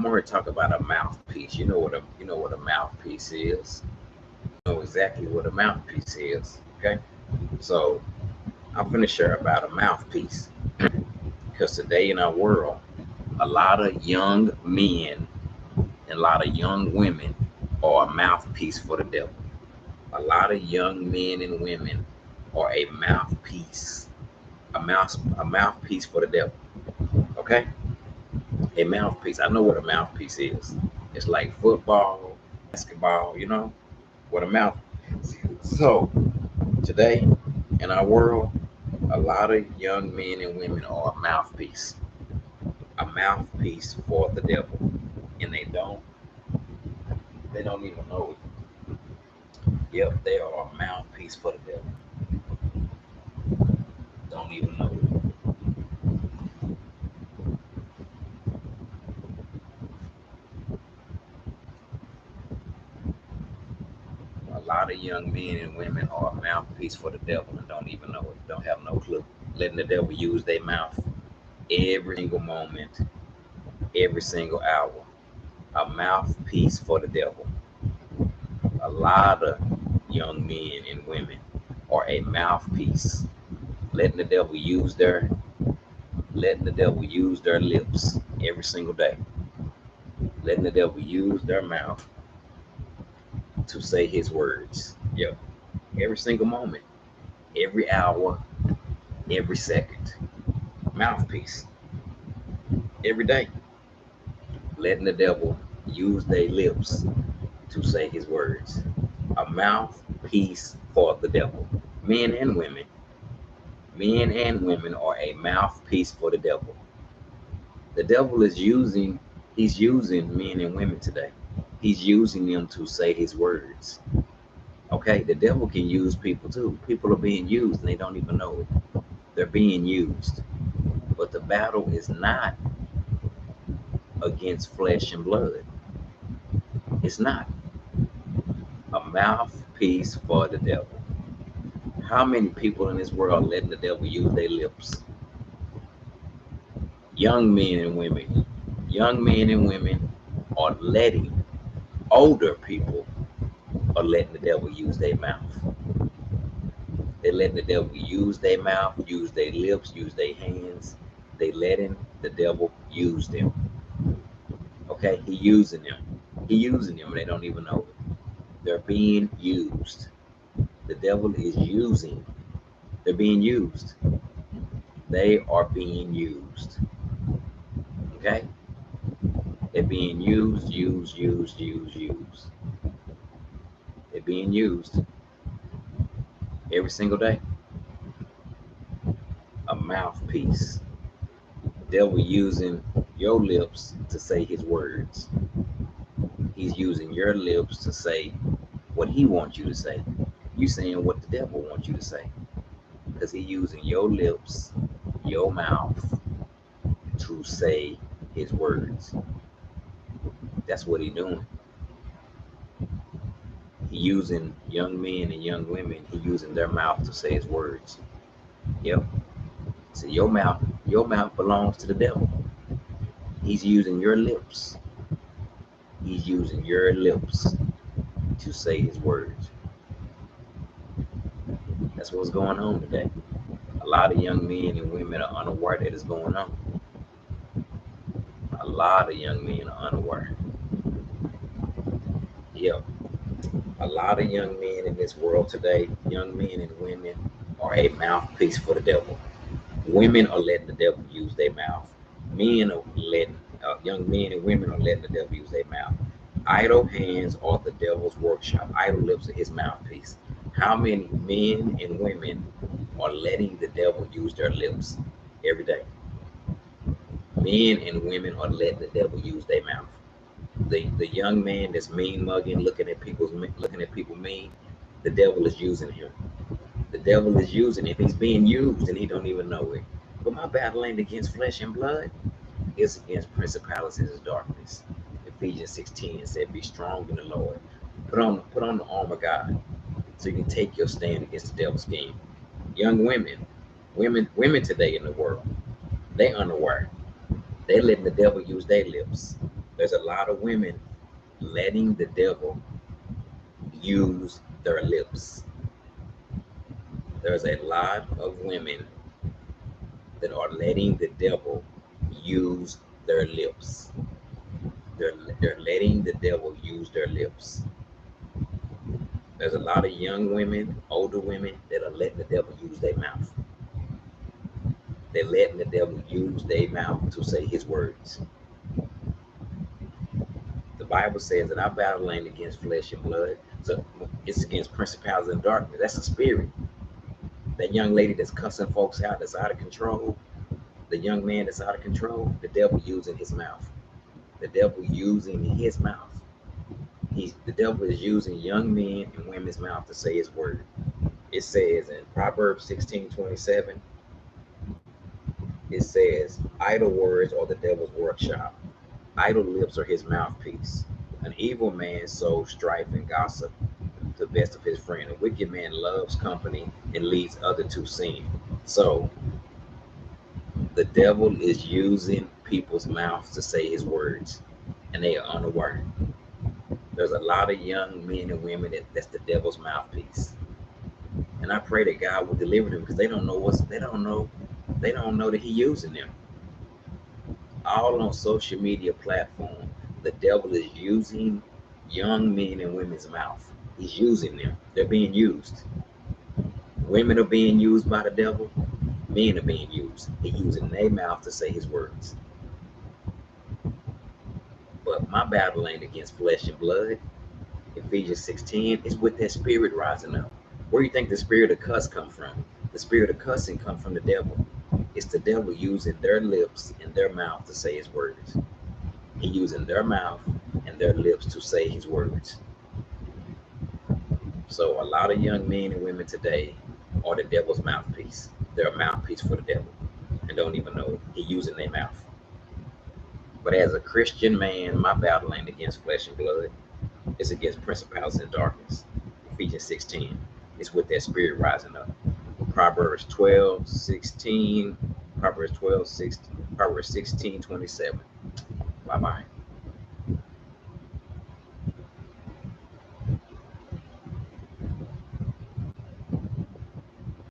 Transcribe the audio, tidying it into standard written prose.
going to talk about a mouthpiece. You know what a mouthpiece is. You know exactly what a mouthpiece is. Okay, so I'm going to share about a mouthpiece because today in our world, a lot of young men and a lot of young women are a mouthpiece for the devil. A lot of young men and women are a mouthpiece, a mouthpiece for the devil. Okay, a mouthpiece. I know what a mouthpiece is. It's like football, basketball. You know what a mouth. So today in our world, a lot of young men and women are a mouthpiece for the devil, and they don't even know it. Yep, they are a mouthpiece for the devil. Don't even know it. A lot of young men and women are a mouthpiece for the devil and don't even know it. Don't have no clue. Letting the devil use their mouth every single moment, every single hour. A mouthpiece for the devil. A lot of young men and women are a mouthpiece, letting the devil use their lips every single day, letting the devil use their mouth to say his words. Yep. Every single moment, every hour, every second. Mouthpiece. Every day. Letting the devil use their lips to say his words. A mouthpiece for the devil. Men and women. Men and women are a mouthpiece for the devil. The devil he's using men and women today. He's using them to say his words. Okay, the devil can use people too. People are being used and they don't even know it. They're being used. But the battle is not against flesh and blood. It's not. A mouthpiece for the devil. How many people in this world are letting the devil use their lips? Young men and women. Young men and women are letting older people are letting the devil use their mouth. They're letting the devil use their mouth, use their lips, use their hands. They letting the devil use them. Okay, he using them. He using them and they don't even know it. They're being used. The devil is using. They're being used. They are being used. Okay? They're being used. They're being used every single day. A mouthpiece. The devil using your lips to say his words. He's using your lips to say what he wants you to say. You saying what the devil wants you to say. Because he's using your lips, your mouth, to say his words. That's what he's doing. He using young men and young women. He using their mouth to say his words. Yep. So your mouth belongs to the devil. He's using your lips. He's using your lips to say his words. That's what's going on today. A lot of young men and women are unaware that it's going on. A lot of young men are unaware. Yep. A lot of young men in this world today, young men and women, are a mouthpiece for the devil. Women are letting the devil use their mouth. Men are letting young men and women are letting the devil use their mouth. Idle hands are the devil's workshop. Idle lips are his mouthpiece. How many men and women are letting the devil use their lips every day? Men and women are letting the devil use their mouth. The young man that's mean mugging, looking at people mean, the devil is using him. The devil is using him. He's being used and he don't even know it. But my battle ain't against flesh and blood. It's against principalities of darkness. Ephesians 6:10 said, "Be strong in the Lord. Put on the armor of God, so you can take your stand against the devil's scheme." Young women today in the world, they unaware. They letting the devil use their lips. There's a lot of women letting the devil use their lips. There's a lot of women that are letting the devil use their lips. They're letting the devil use their lips. There's a lot of young women, older women that are letting the devil use their mouth. They're letting the devil use their mouth to say his words. The Bible says that our battle ain't against flesh and blood. So it's against principalities and darkness. That's a spirit. That young lady that's cussing folks out, that's out of control, the young man that's out of control, the devil using his mouth. The devil using his mouth. The devil is using young men and women's mouth to say his word. It says in Proverbs 16:27, it says, idle words are the devil's workshop. Idle lips are his mouthpiece. An evil man sows strife and gossip to the best of his friend. A wicked man loves company and leads others to sin. So the devil is using people's mouths to say his words, and they are unaware. There's a lot of young men and women that's the devil's mouthpiece. And I pray that God will deliver them, because they don't know that He using them. All on social media platform, the devil is using young men and women's mouth. He's using them. They're being used. Women are being used by the devil. Men are being used. He's using their mouth to say his words. But my battle ain't against flesh and blood. Ephesians 6:10 is with that spirit rising up. Where do you think the spirit of cuss come from? The spirit of cussing come from the devil. It's the devil using their lips and their mouth to say his words. He using their mouth and their lips to say his words. So a lot of young men and women today are the devil's mouthpiece. They're a mouthpiece for the devil and don't even know it. He's using their mouth. But as a Christian man, my battle ain't against flesh and blood. It's against principalities and darkness. Ephesians 6:10. It's with that spirit rising up. Proverbs 12:16. Proverbs 12:16. Proverbs 16:27. Bye-bye.